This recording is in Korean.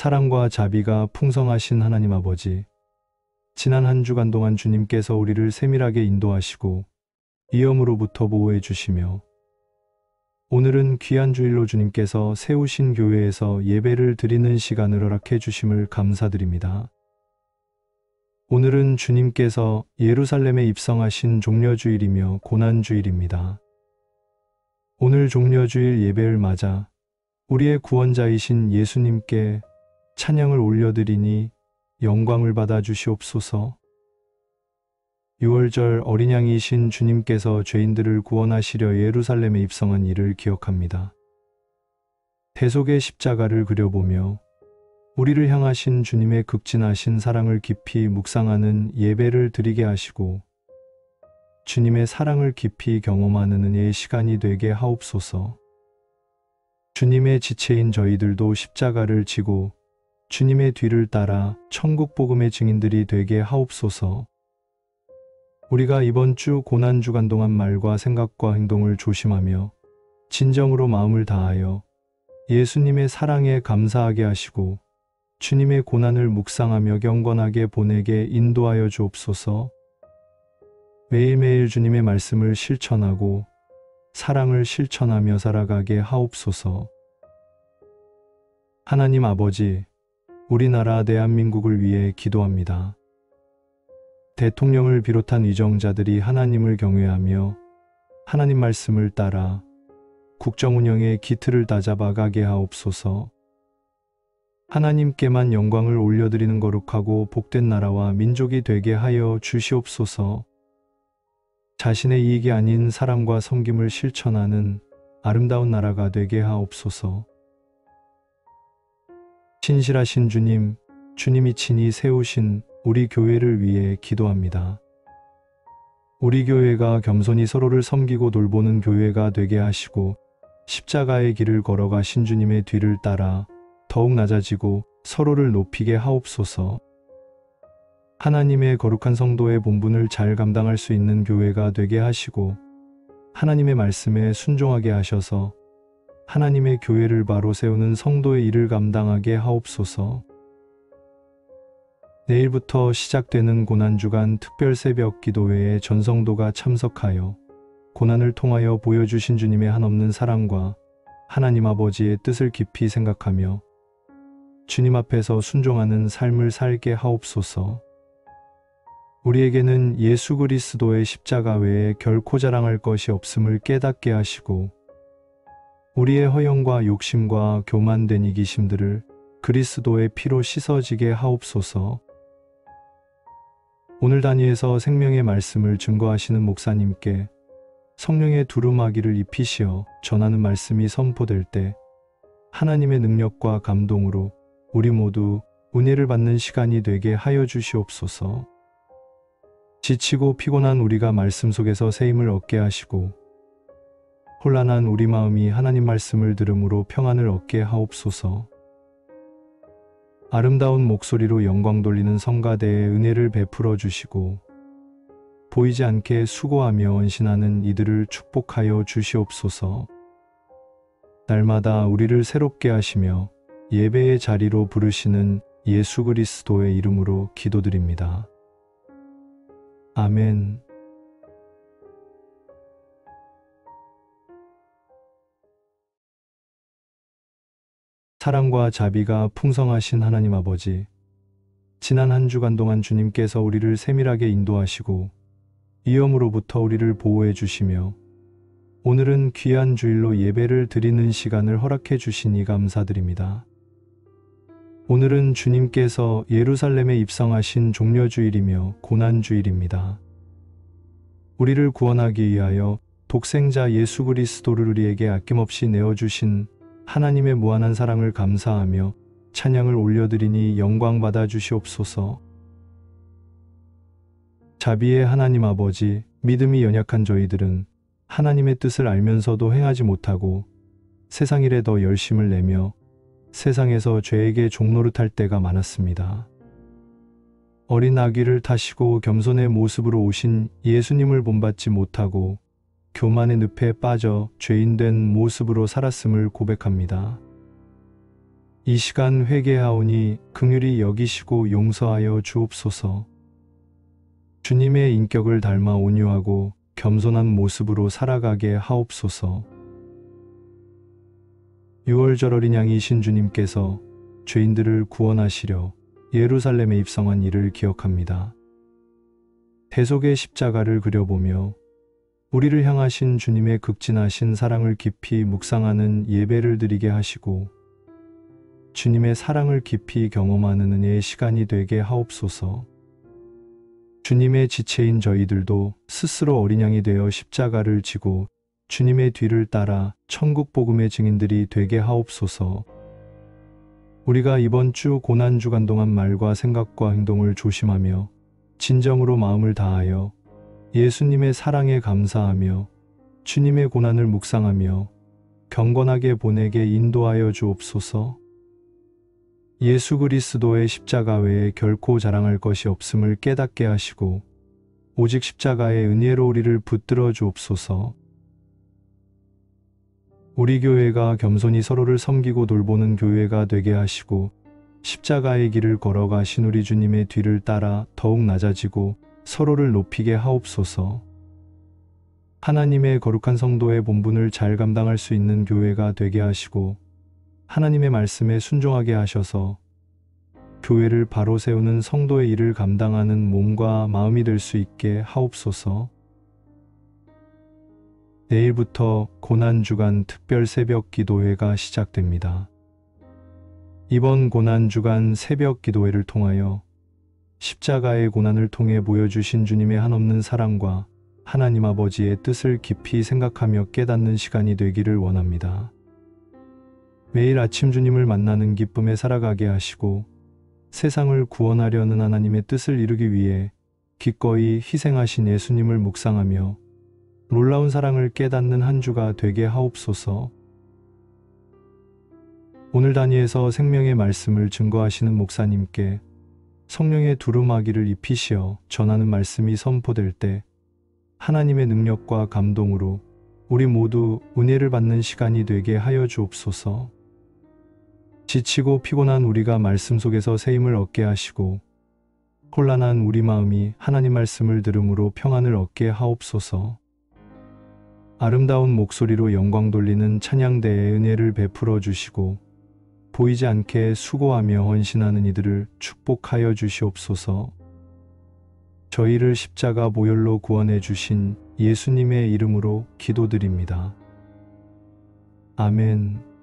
사랑과 자비가 풍성하신 하나님 아버지, 지난 한 주간 동안 주님께서 우리를 세밀하게 인도하시고 위험으로부터 보호해 주시며 오늘은 귀한 주일로 주님께서 세우신 교회에서 예배를 드리는 시간을 허락해 주심을 감사드립니다. 오늘은 주님께서 예루살렘에 입성하신 종려주일이며 고난주일입니다. 오늘 종려주일 예배를 맞아 우리의 구원자이신 예수님께 찬양을 올려드리니 영광을 받아 주시옵소서. 6월절 어린 양이신 주님께서 죄인들을 구원하시려 예루살렘에 입성한 일을 기억합니다. 대속의 십자가를 그려보며 우리를 향하신 주님의 극진하신 사랑을 깊이 묵상하는 예배를 드리게 하시고 주님의 사랑을 깊이 경험하는 은혜의 시간이 되게 하옵소서. 주님의 지체인 저희들도 십자가를 지고 주님의 뒤를 따라 천국 복음의 증인들이 되게 하옵소서. 우리가 이번 주 고난주간 동안 말과 생각과 행동을 조심하며 진정으로 마음을 다하여 예수님의 사랑에 감사하게 하시고 주님의 고난을 묵상하며 경건하게 보내게 인도하여 주옵소서. 매일매일 주님의 말씀을 실천하고 사랑을 실천하며 살아가게 하옵소서. 하나님 아버지, 우리나라 대한민국을 위해 기도합니다. 대통령을 비롯한 위정자들이 하나님을 경외하며 하나님 말씀을 따라 국정 운영의 기틀을 다잡아가게 하옵소서. 하나님께만 영광을 올려드리는 거룩하고 복된 나라와 민족이 되게 하여 주시옵소서. 자신의 이익이 아닌 사랑과 섬김을 실천하는 아름다운 나라가 되게 하옵소서. 신실하신 주님, 주님이 친히 세우신 우리 교회를 위해 기도합니다. 우리 교회가 겸손히 서로를 섬기고 돌보는 교회가 되게 하시고 십자가의 길을 걸어가신 주님의 뒤를 따라 더욱 낮아지고 서로를 높이게 하옵소서. 하나님의 거룩한 성도의 본분을 잘 감당할 수 있는 교회가 되게 하시고 하나님의 말씀에 순종하게 하셔서 하나님의 교회를 바로 세우는 성도의 일을 감당하게 하옵소서. 내일부터 시작되는 고난주간 특별 새벽 기도회에 전성도가 참석하여 고난을 통하여 보여주신 주님의 한없는 사랑과 하나님 아버지의 뜻을 깊이 생각하며 주님 앞에서 순종하는 삶을 살게 하옵소서. 우리에게는 예수 그리스도의 십자가 외에 결코 자랑할 것이 없음을 깨닫게 하시고 우리의 허영과 욕심과 교만된 이기심들을 그리스도의 피로 씻어지게 하옵소서. 오늘 단위에서 생명의 말씀을 증거하시는 목사님께 성령의 두루마기를 입히시어 전하는 말씀이 선포될 때 하나님의 능력과 감동으로 우리 모두 은혜를 받는 시간이 되게 하여 주시옵소서. 지치고 피곤한 우리가 말씀 속에서 새 힘을 얻게 하시고 혼란한 우리 마음이 하나님 말씀을 들음으로 평안을 얻게 하옵소서. 아름다운 목소리로 영광 돌리는 성가대에 은혜를 베풀어 주시고 보이지 않게 수고하며 헌신하는 이들을 축복하여 주시옵소서. 날마다 우리를 새롭게 하시며 예배의 자리로 부르시는 예수 그리스도의 이름으로 기도드립니다. 아멘. 사랑과 자비가 풍성하신 하나님 아버지, 지난 한 주간 동안 주님께서 우리를 세밀하게 인도하시고 위험으로부터 우리를 보호해 주시며 오늘은 귀한 주일로 예배를 드리는 시간을 허락해 주시니 감사드립니다. 오늘은 주님께서 예루살렘에 입성하신 종려주일이며 고난주일입니다. 우리를 구원하기 위하여 독생자 예수 그리스도를 우리에게 아낌없이 내어주신 하나님의 무한한 사랑을 감사하며 찬양을 올려드리니 영광 받아 주시옵소서. 자비의 하나님 아버지, 믿음이 연약한 저희들은 하나님의 뜻을 알면서도 행하지 못하고 세상 일에 더 열심을 내며 세상에서 죄에게 종노릇할 때가 많았습니다. 어린 아기를 타시고 겸손의 모습으로 오신 예수님을 본받지 못하고 교만의 늪에 빠져 죄인된 모습으로 살았음을 고백합니다. 이 시간 회개하오니 긍휼히 여기시고 용서하여 주옵소서. 주님의 인격을 닮아 온유하고 겸손한 모습으로 살아가게 하옵소서. 6월절 어린 양이신 주님께서 죄인들을 구원하시려 예루살렘에 입성한 일을 기억합니다. 대속의 십자가를 그려보며 우리를 향하신 주님의 극진하신 사랑을 깊이 묵상하는 예배를 드리게 하시고 주님의 사랑을 깊이 경험하는 은혜의 시간이 되게 하옵소서. 주님의 지체인 저희들도 스스로 어린 양이 되어 십자가를 지고 주님의 뒤를 따라 천국 복음의 증인들이 되게 하옵소서. 우리가 이번 주 고난 주간 동안 말과 생각과 행동을 조심하며 진정으로 마음을 다하여 예수님의 사랑에 감사하며 주님의 고난을 묵상하며 경건하게 보내게 인도하여 주옵소서. 예수 그리스도의 십자가 외에 결코 자랑할 것이 없음을 깨닫게 하시고 오직 십자가의 은혜로 우리를 붙들어 주옵소서. 우리 교회가 겸손히 서로를 섬기고 돌보는 교회가 되게 하시고 십자가의 길을 걸어가신 우리 주님의 뒤를 따라 더욱 낮아지고 서로를 높이게 하옵소서. 하나님의 거룩한 성도의 본분을 잘 감당할 수 있는 교회가 되게 하시고 하나님의 말씀에 순종하게 하셔서 교회를 바로 세우는 성도의 일을 감당하는 몸과 마음이 될 수 있게 하옵소서. 내일부터 고난주간 특별 새벽 기도회가 시작됩니다. 이번 고난주간 새벽 기도회를 통하여 십자가의 고난을 통해 보여주신 주님의 한없는 사랑과 하나님 아버지의 뜻을 깊이 생각하며 깨닫는 시간이 되기를 원합니다. 매일 아침 주님을 만나는 기쁨에 살아가게 하시고 세상을 구원하려는 하나님의 뜻을 이루기 위해 기꺼이 희생하신 예수님을 묵상하며 놀라운 사랑을 깨닫는 한 주가 되게 하옵소서. 오늘 단위에서 생명의 말씀을 증거하시는 목사님께 성령의 두루마기를 입히시어 전하는 말씀이 선포될 때 하나님의 능력과 감동으로 우리 모두 은혜를 받는 시간이 되게 하여 주옵소서. 지치고 피곤한 우리가 말씀 속에서 새 힘을 얻게 하시고 혼란한 우리 마음이 하나님 말씀을 들음으로 평안을 얻게 하옵소서. 아름다운 목소리로 영광 돌리는 찬양대의 은혜를 베풀어 주시고 보이지 않게 수고하며 헌신하는 이들을 축복하여 주시옵소서. 저희를 십자가 보혈로 구원해 주신 예수님의 이름으로 기도드립니다. 아멘.